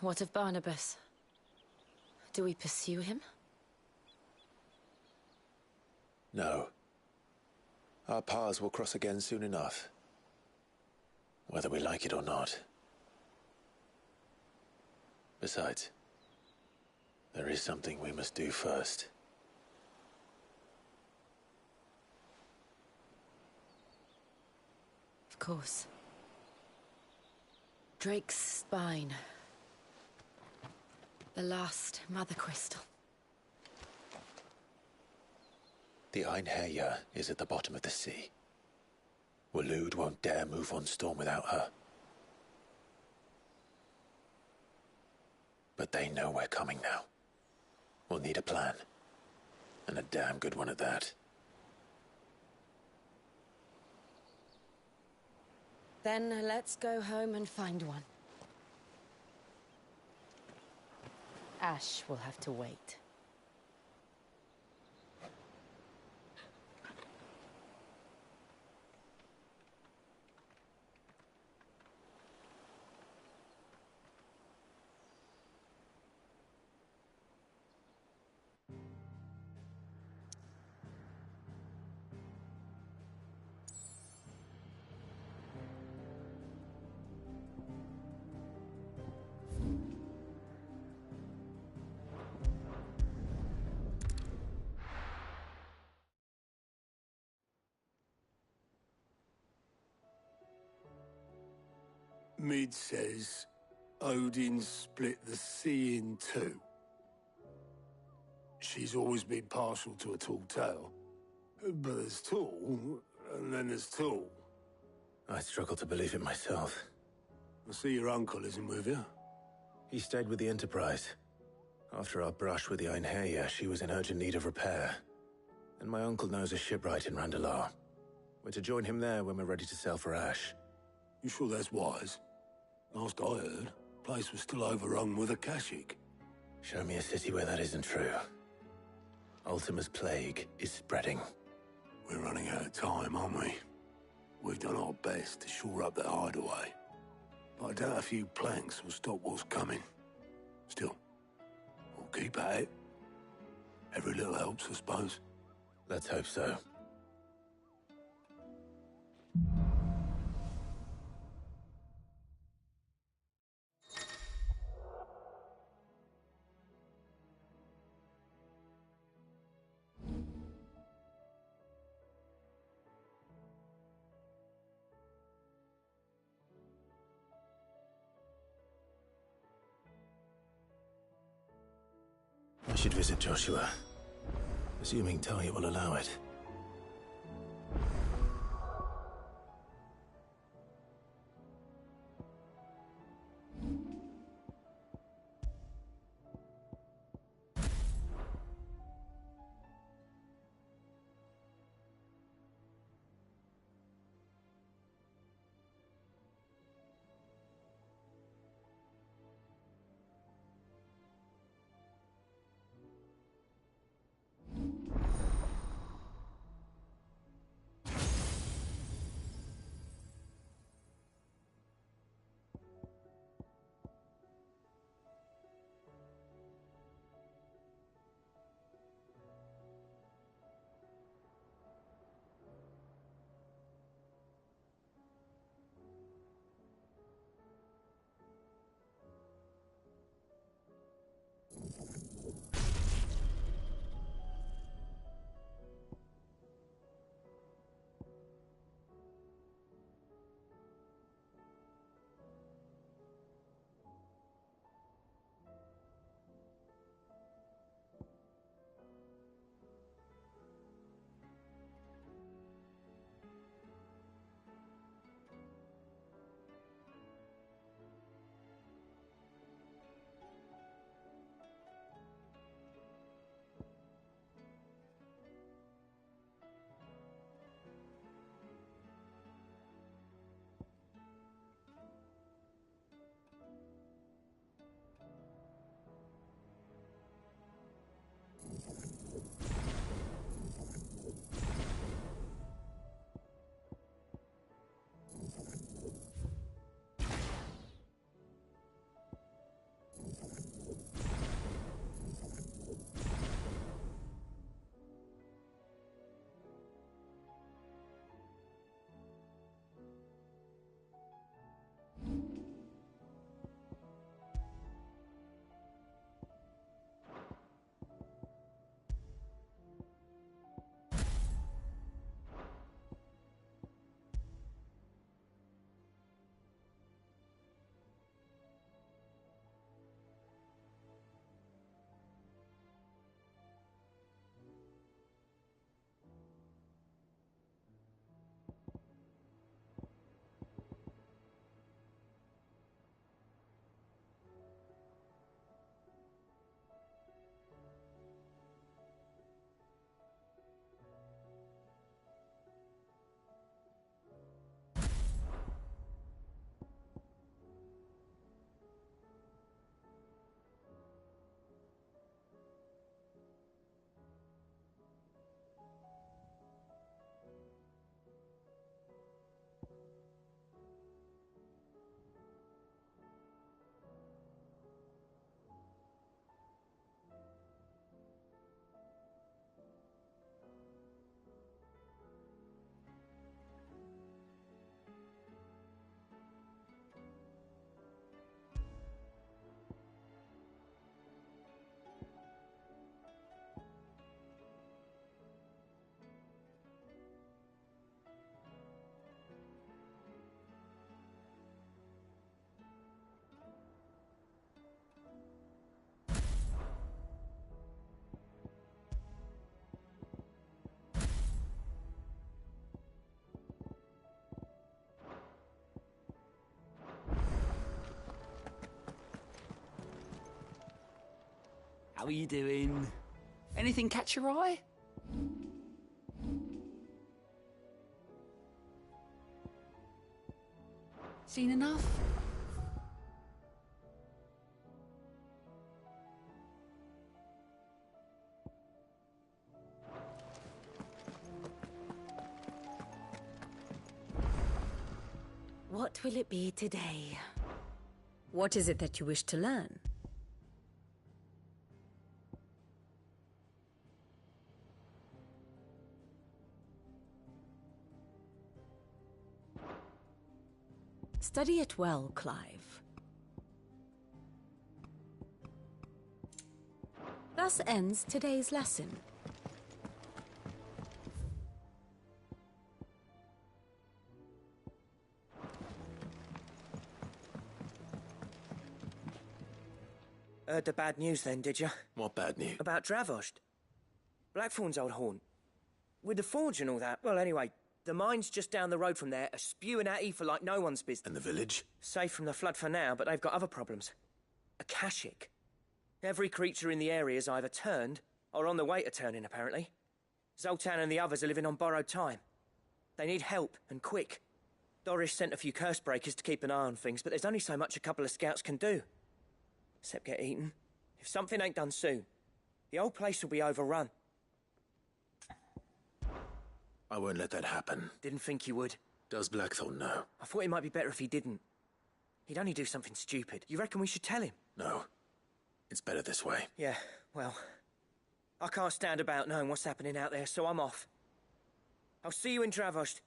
What of Barnabas? Do we pursue him? No. Our paths will cross again soon enough. Whether we like it or not. Besides, there is something we must do first. Of course. Drake's spine. The last Mother Crystal. The Einherjar is at the bottom of the sea. Waloed won't dare move on Storm without her. But they know we're coming now. We'll need a plan. And a damn good one at that. Then let's go home and find one. Ash will have to wait. Mid says Odin split the sea in two. She's always been partial to a tall tale. But there's tall, and then there's tall. I struggle to believe it myself. I see your uncle isn't with you. He stayed with the Enterprise. After our brush with the Einherjar, she was in urgent need of repair. And my uncle knows a shipwright in Randalar. We're to join him there when we're ready to sail for Ash. You sure that's wise? Last I heard, the place was still overrun with Akashic. Show me a city where that isn't true. Ultima's plague is spreading. We're running out of time, aren't we? We've done our best to shore up that hideaway. But I doubt a few planks will stop what's coming. Still, we'll keep at it. Every little helps, I suppose. Let's hope so. I should visit Joshua, assuming Talia will allow it. How are you doing? Anything catch your eye? Seen enough? What will it be today? What is it that you wish to learn? Study it well, Clive. Thus ends today's lesson. Heard the bad news then, did you? What bad news? About Dravost. Blackthorn's old haunt. With the forge and all that. Well, anyway, the mine's just down the road from there, are spewing out ether like no one's business. And the village? Safe from the flood for now, but they've got other problems. Akashic. Every creature in the area's either turned, or on the way to turning, apparently. Zoltan and the others are living on borrowed time. They need help, and quick. Doris sent a few curse breakers to keep an eye on things, but there's only so much a couple of scouts can do. Except get eaten. If something ain't done soon, the whole place will be overrun. I won't let that happen. Didn't think you would. Does Blackthorn know? I thought it might be better if he didn't. He'd only do something stupid. You reckon we should tell him? No. It's better this way. Yeah, well, I can't stand about knowing what's happening out there, so I'm off. I'll see you in Dravost.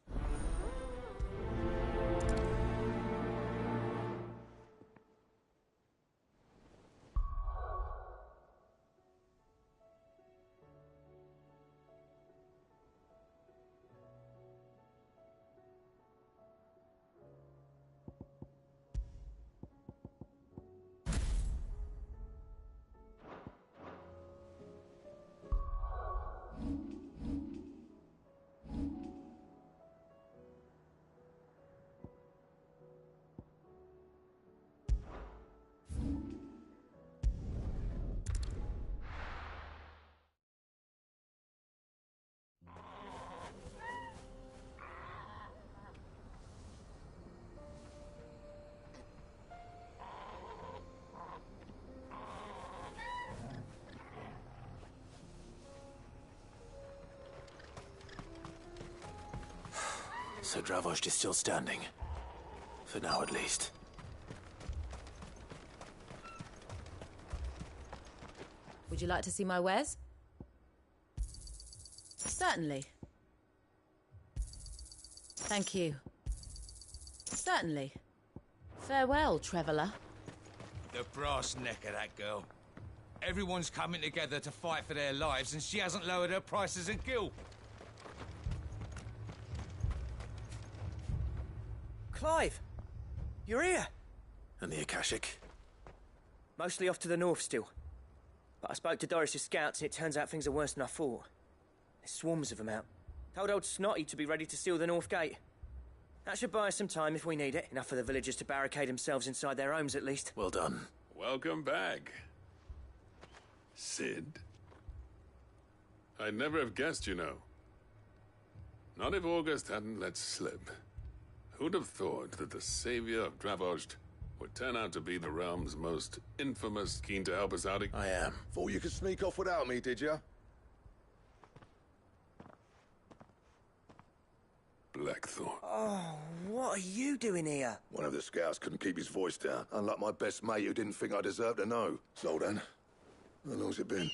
So Dravost is still standing. For now, at least. Would you like to see my wares? Certainly. Thank you. Certainly. Farewell, traveller. The brass neck of that girl. Everyone's coming together to fight for their lives, and she hasn't lowered her prices a gill. Clive! You're here! And the Akashic? Mostly off to the north still. But I spoke to Doris's scouts, and it turns out things are worse than I thought. There's swarms of them out. Told old Snotty to be ready to seal the north gate. That should buy us some time if we need it. Enough for the villagers to barricade themselves inside their homes, at least. Well done. Welcome back, Sid. I'd never have guessed, you know. Not if August hadn't let slip. Who'd have thought that the savior of Dravost would turn out to be the realm's most infamous, keen to help us out? I am. Thought you could sneak off without me, did you? Blackthorn. Oh, what are you doing here? One of the scouts couldn't keep his voice down, unlike my best mate who didn't think I deserved to know. Zoltan, how long's it been?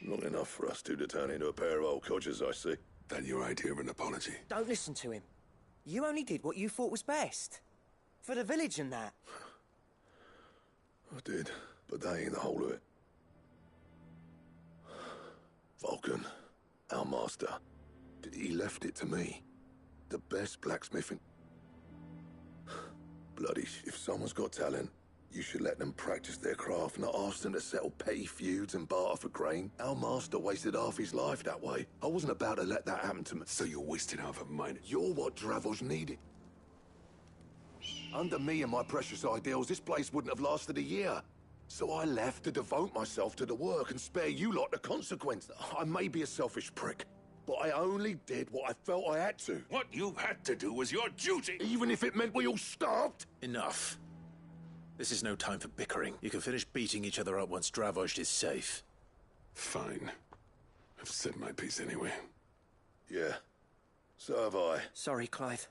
Long enough for us two to turn into a pair of old codgers, I see. That your idea of an apology? Don't listen to him. You only did what you thought was best. For the village and that. I did, but that ain't the whole of it. Vulcan, our master, he left it to me. The best blacksmithing. Bloody, if someone's got talent, you should let them practice their craft, not ask them to settle petty feuds and barter for grain. Our master wasted half his life that way. I wasn't about to let that happen to me. So you're wasting half of mine? You're what Dravost needed. Under me and my precious ideals, this place wouldn't have lasted a year. So I left to devote myself to the work and spare you lot the consequence. I may be a selfish prick, but I only did what I felt I had to. What you had to do was your duty. Even if it meant we all starved? Enough. This is no time for bickering. You can finish beating each other up once Dravozd is safe. Fine. I've said my piece anyway. Yeah. So have I. Sorry, Clive.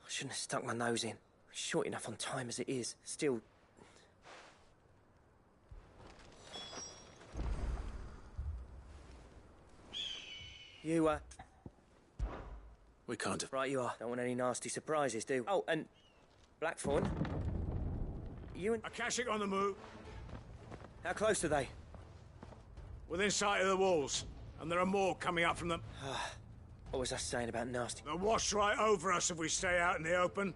I shouldn't have stuck my nose in. Short enough on time as it is. Still... You, We can't have... Right you are. Don't want any nasty surprises, do? Oh, and... Blackthorn? You and... Akashic on the move. How close are they? Within sight of the walls. And there are more coming up from them. What was I saying about nasty? They'll wash right over us if we stay out in the open.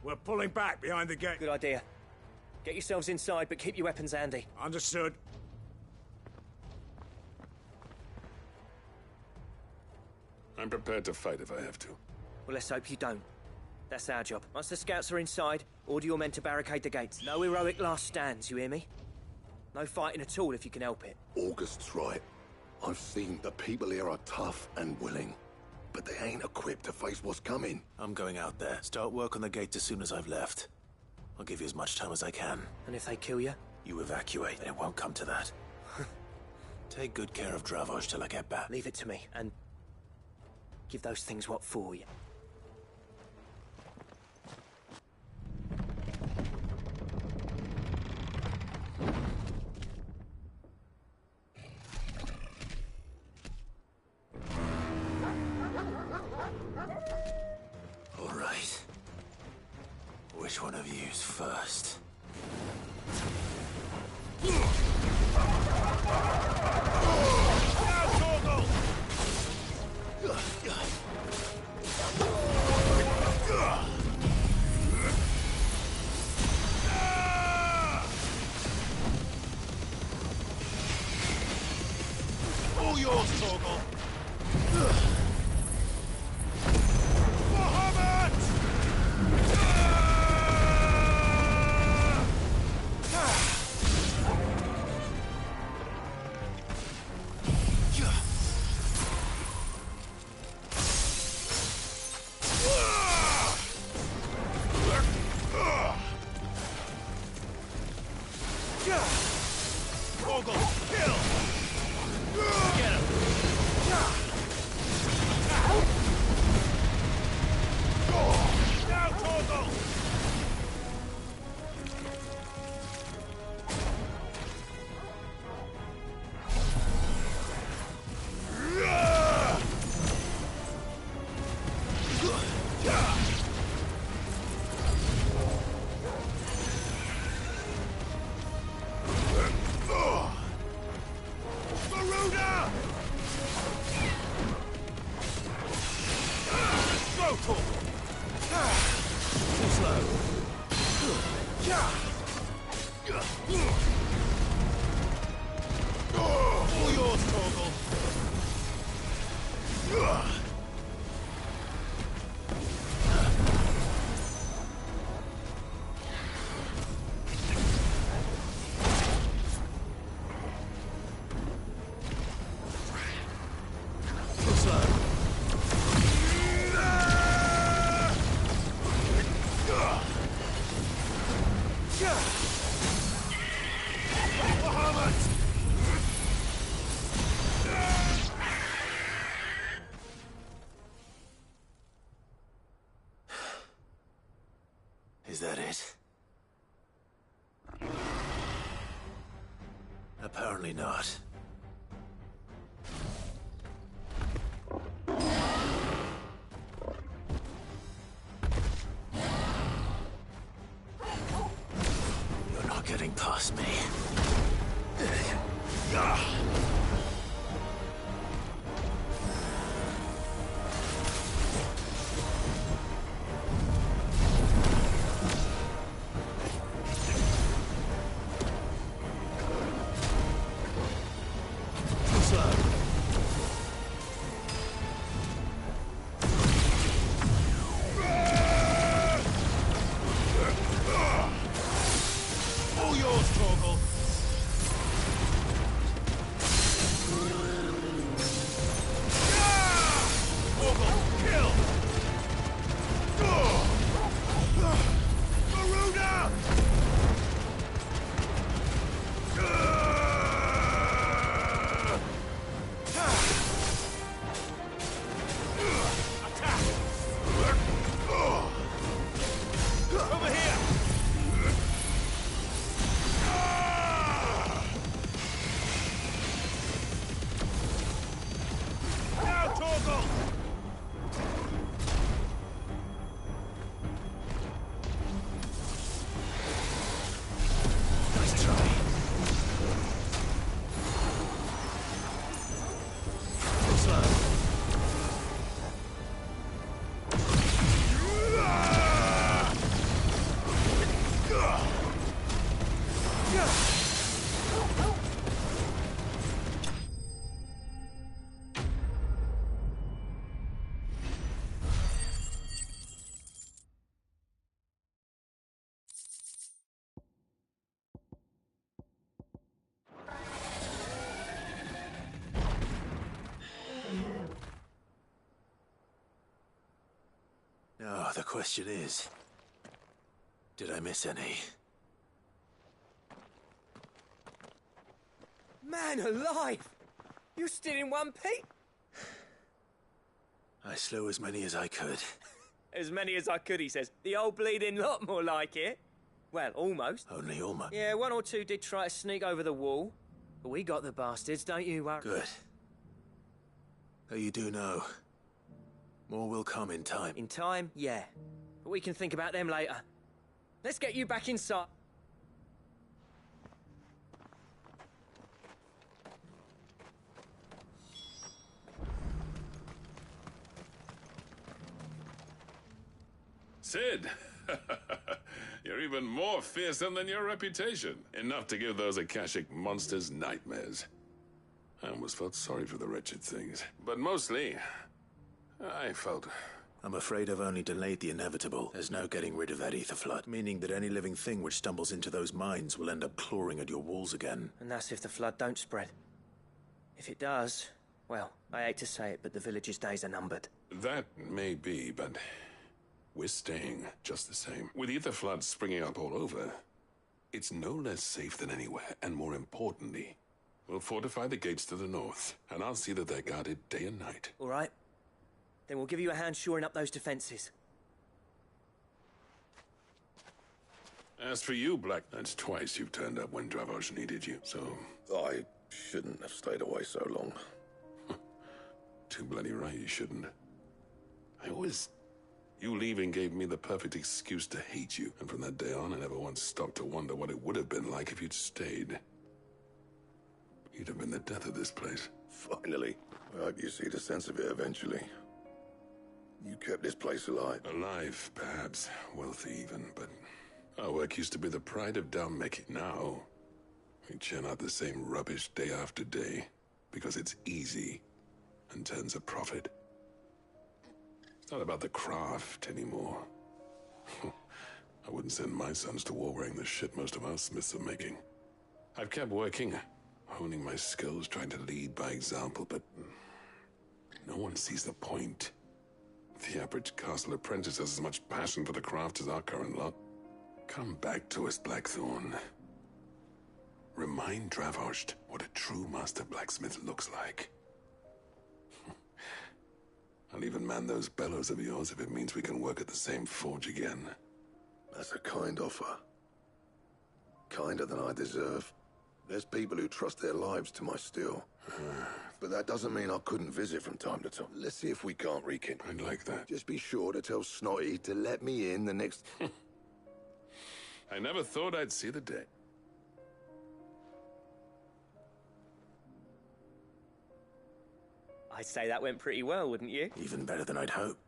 We're pulling back behind the gate. Good idea. Get yourselves inside, but keep your weapons handy. Understood. I'm prepared to fight if I have to. Well, let's hope you don't. That's our job. Once the scouts are inside, order your men to barricade the gates. No heroic last stands, you hear me? No fighting at all if you can help it. August's right. I've seen the people here are tough and willing, but they ain't equipped to face what's coming. I'm going out there. Start work on the gate as soon as I've left. I'll give you as much time as I can. And if they kill you? You evacuate, and it won't come to that. Take good care of Dravozd till I get back. Leave it to me, and... give those things what for you. All right. Which one of you's first? All yours, Torgal. Is that it? Apparently not. You're not getting past me. All yours, Torgal. No, the question is, did I miss any? Man alive! You're still in one piece? I slew as many as I could. As many as I could, he says. The old bleeding lot, more like it. Well, almost. Only almost. Yeah, one or two did try to sneak over the wall. But we got the bastards, don't you worry. Good. Though you do know, more will come in time. In time, yeah. But we can think about them later. Let's get you back inside. Sid! You're even more fearsome than your reputation. Enough to give those Akashic monsters nightmares. I almost felt sorry for the wretched things. But mostly, I felt... I'm afraid I've only delayed the inevitable. There's no getting rid of that ether flood, meaning that any living thing which stumbles into those mines will end up clawing at your walls again. And that's if the flood don't spread. If it does, well, I hate to say it, but the village's days are numbered. That may be, but... we're staying just the same. With ether floods springing up all over, it's no less safe than anywhere, and more importantly, we'll fortify the gates to the north, and I'll see that they're guarded day and night. All right. Then we'll give you a hand shoring up those defenses. As for you, Black, that's twice you've turned up when Dravoj needed you, so... I shouldn't have stayed away so long. Too bloody right you shouldn't. You leaving gave me the perfect excuse to hate you, and from that day on I never once stopped to wonder what it would have been like if you'd stayed. You'd have been the death of this place. Finally. I hope you see the sense of it eventually. You kept this place alive. Alive, perhaps. Wealthy even, but... our work used to be the pride of Dalmeki. Now, we churn out the same rubbish day after day, because it's easy and turns a profit. It's not about the craft anymore. I wouldn't send my sons to war wearing the shit most of our smiths are making. I've kept working, honing my skills, trying to lead by example, but no one sees the point. The average castle apprentice has as much passion for the craft as our current lot. Come back to us, Blackthorn. Remind Dravoj what a true master blacksmith looks like. I'll even man those bellows of yours if it means we can work at the same forge again. That's a kind offer. Kinder than I deserve. There's people who trust their lives to my steel. But that doesn't mean I couldn't visit from time to time. Let's see if we can't rekindle. I'd like that. Just be sure to tell Snotty to let me in the next... I never thought I'd see the day. I'd say that went pretty well, wouldn't you? Even better than I'd hoped.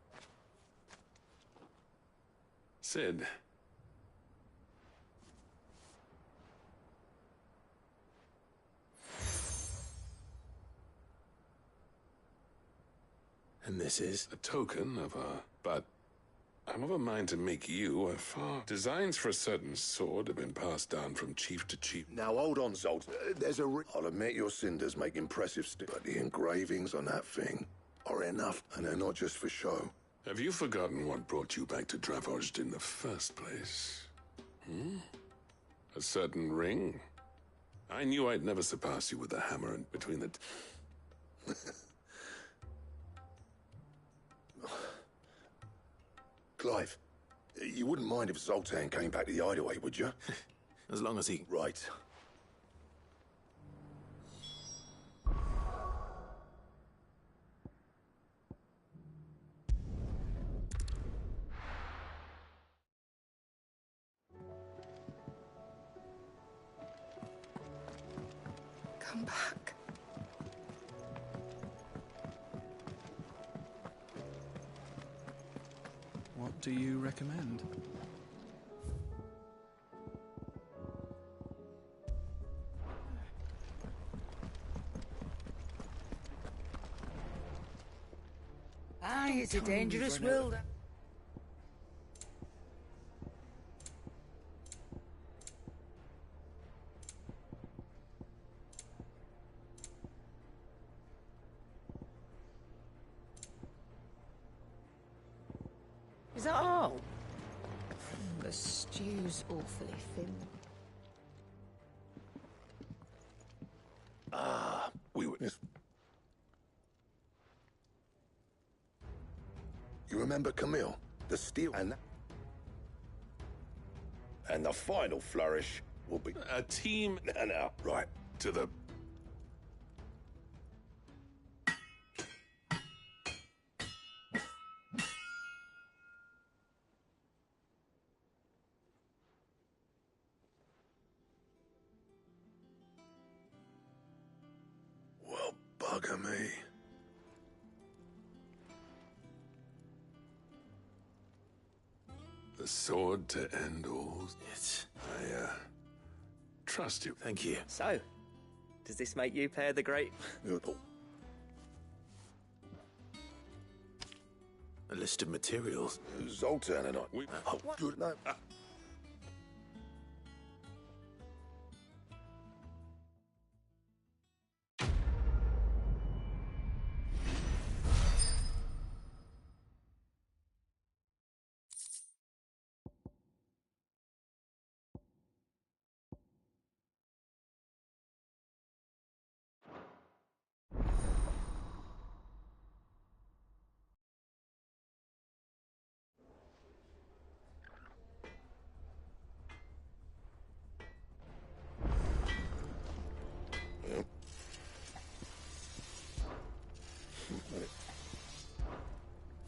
Sid. And this is? A token of our... but I'm of a mind to make you a far... Designs for a certain sword have been passed down from chief to chief. Now, hold on, Zolt. There's a... I'll admit your cinders make impressive but the engravings on that thing are enough, and they're not just for show. Have you forgotten what brought you back to Dravoj in the first place? A certain ring? I knew I'd never surpass you with the hammer and between the... Clive, you wouldn't mind if Zoltan came back to the hideaway, would you? As long as he... Right. Come back. What do you recommend? Aye, it's a dangerous world. Is that all? The stew's awfully thin. Ah, we witnessed. You remember Camille? The steel and the final flourish will be A team now. Right. to the... Well, bugger me. The sword to end all. It's... I, trust you. Thank you. So, does this make you pair the great... A list of materials. Zoltan and I. Oh, good night.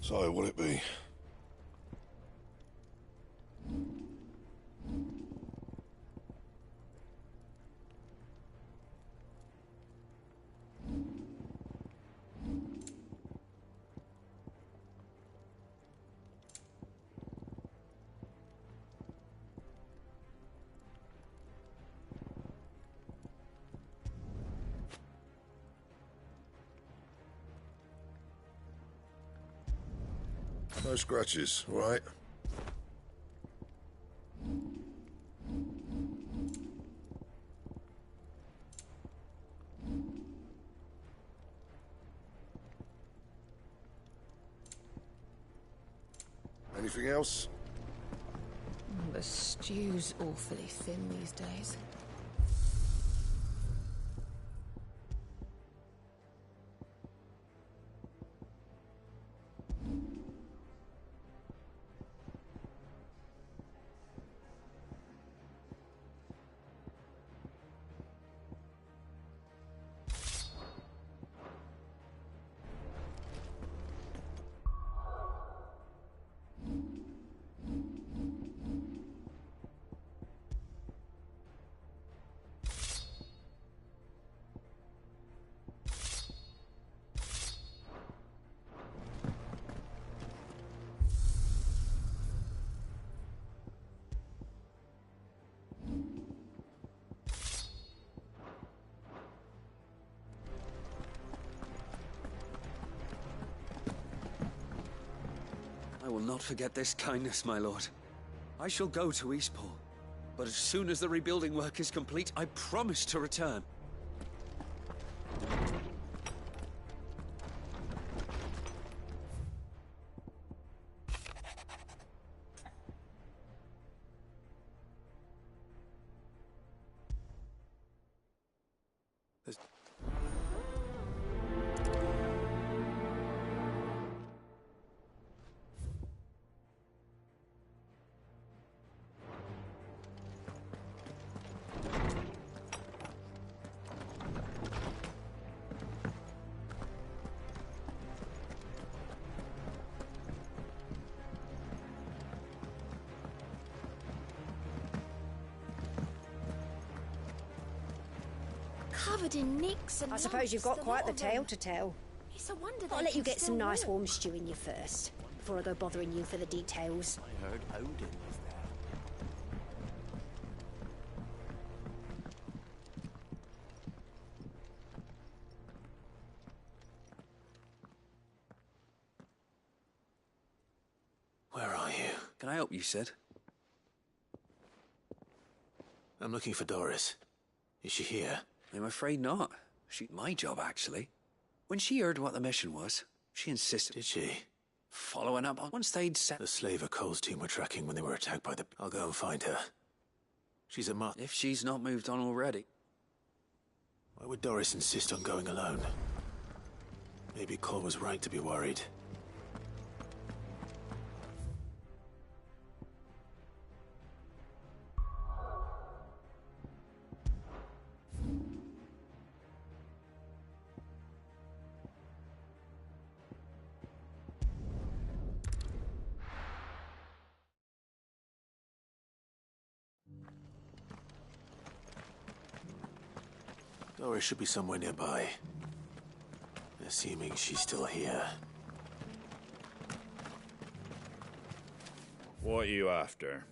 So, will it be? No scratches, right? Anything else? The stew's awfully thin these days. I will not forget this kindness, my lord. I shall go to Eastport, but as soon as the rebuilding work is complete, I promise to return. Covered in nicks and I suppose you've got lumps, quite lot the of tale them. to tell. It's a wonder I'll they let you can get some still nice walk. warm stew in you first, before I go bothering you for the details. I heard Odin was there. Where are you? Can I help you, Sid? I'm looking for Doris. Is she here? I'm afraid not. She's my job, actually. When she heard what the mission was, she insisted. Did she? following up on once they'd set... The slaver Cole's team were tracking when they were attacked by the... I'll go and find her. She's a mark. If she's not moved on already. Why would Doris insist on going alone? Maybe Cole was right to be worried. Doris should be somewhere nearby. Assuming she's still here. What are you after?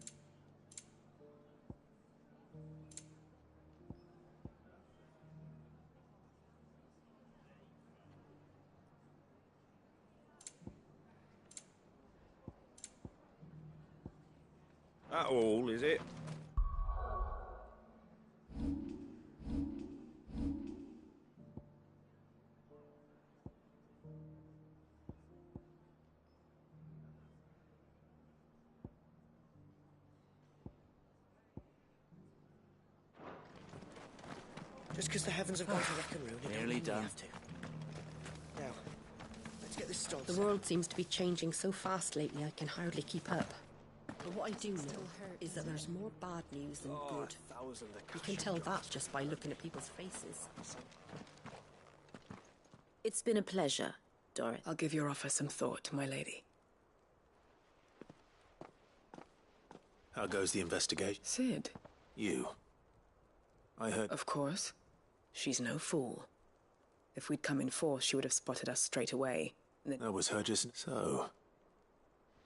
That all, is it? Just because the heavens have gone to wreck-a-roo, they don't Nearly mean we done. have to. Now, let's get this started. The world seems to be changing so fast lately I can hardly keep up. But what I do know is that there's more bad news than good. You can tell that just by looking at people's faces. It's been a pleasure, Doris. I'll give your offer some thought, my lady. How goes the investigation? Sid. You. I heard... Of course. She's no fool. If we'd come in force, she would have spotted us straight away. That was her just... So...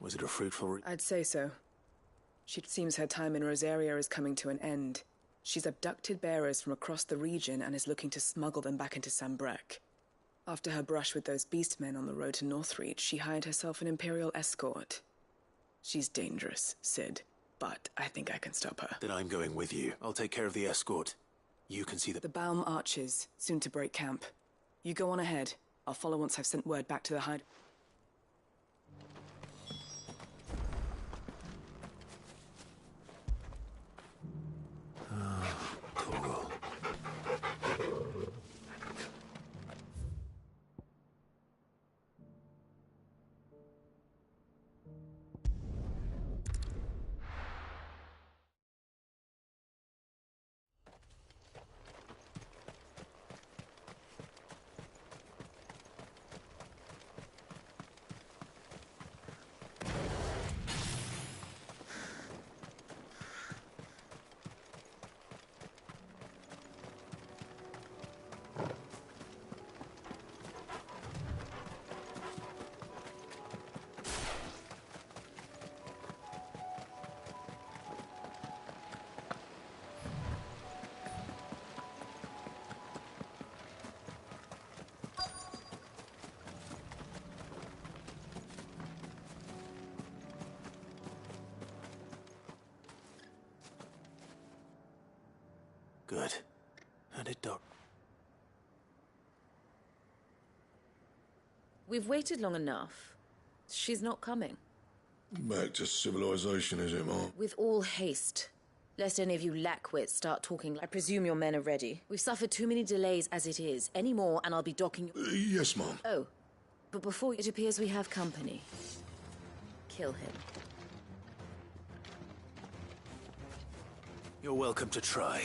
Was it a fruitful... I'd say so. She seems her time in Rosaria is coming to an end. She's abducted bearers from across the region and is looking to smuggle them back into Sambrek. After her brush with those beastmen on the road to Northreach, she hired herself an Imperial escort. She's dangerous, Sid, but I think I can stop her. Then I'm going with you. I'll take care of the escort. You can see The Baum archers, soon to break camp. You go on ahead. I'll follow once I've sent word back to the hide... Cool. Good. And it dock. We've waited long enough. She's not coming. Back to civilization, is it, Mark? With all haste. Lest any of you lackwits start talking. I presume your men are ready. We've suffered too many delays as it is. Any more and I'll be docking you. Yes, Mom. Oh, but before it appears we have company. Kill him. You're welcome to try.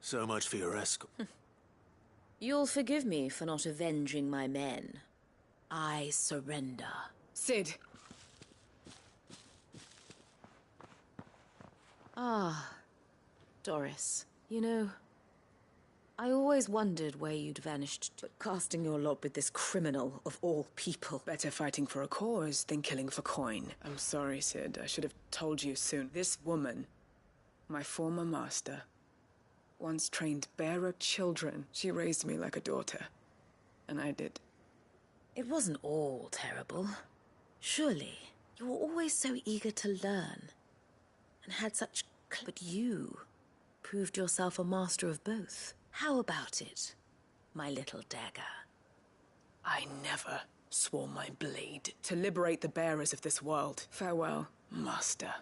So much for your escort. You'll forgive me for not avenging my men. I surrender. Cid! Ah, Doris. You know, I always wondered where you'd vanished to. But casting your lot with this criminal of all people. Better fighting for a cause than killing for coin. I'm sorry, Cid. I should have told you soon. This woman, my former master, once trained bearer children. She raised me like a daughter. And I did. It wasn't all terrible. Surely, you were always so eager to learn. And had such... But you proved yourself a master of both. How about it, my little dagger? I never swore my blade to liberate the bearers of this world. Farewell, master.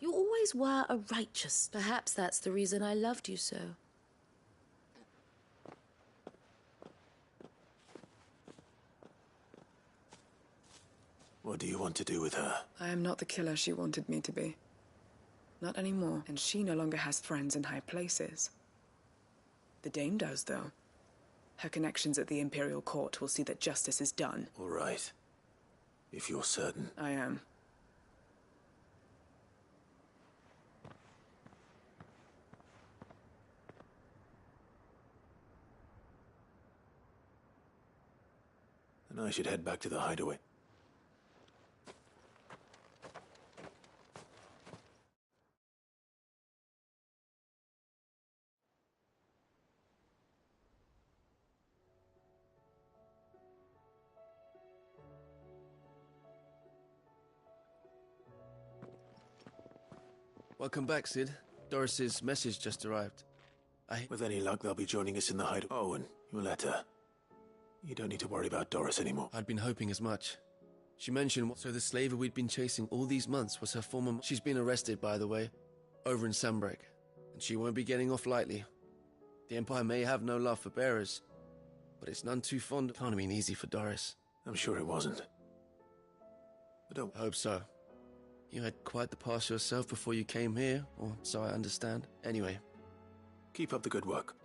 You always were a righteous. Perhaps that's the reason I loved you so. What do you want to do with her? I am not the killer she wanted me to be. Not anymore, and she no longer has friends in high places. The Dame does, though. Her connections at the Imperial Court will see that justice is done. All right. If you're certain. I am. Then I should head back to the hideaway. Welcome back, Cid. Doris's message just arrived. With any luck, they'll be joining us in the hideaway. Oh, and your letter. You don't need to worry about Doris anymore. I'd been hoping as much. She mentioned so the slaver we'd been chasing all these months was her former... She's been arrested, by the way, over in Sambrek, and she won't be getting off lightly. The Empire may have no love for bearers, but it's none too fond. Can't have been easy for Doris. I'm sure it wasn't. But I hope so. You had quite the past yourself before you came here, or so I understand. Anyway. Keep up the good work.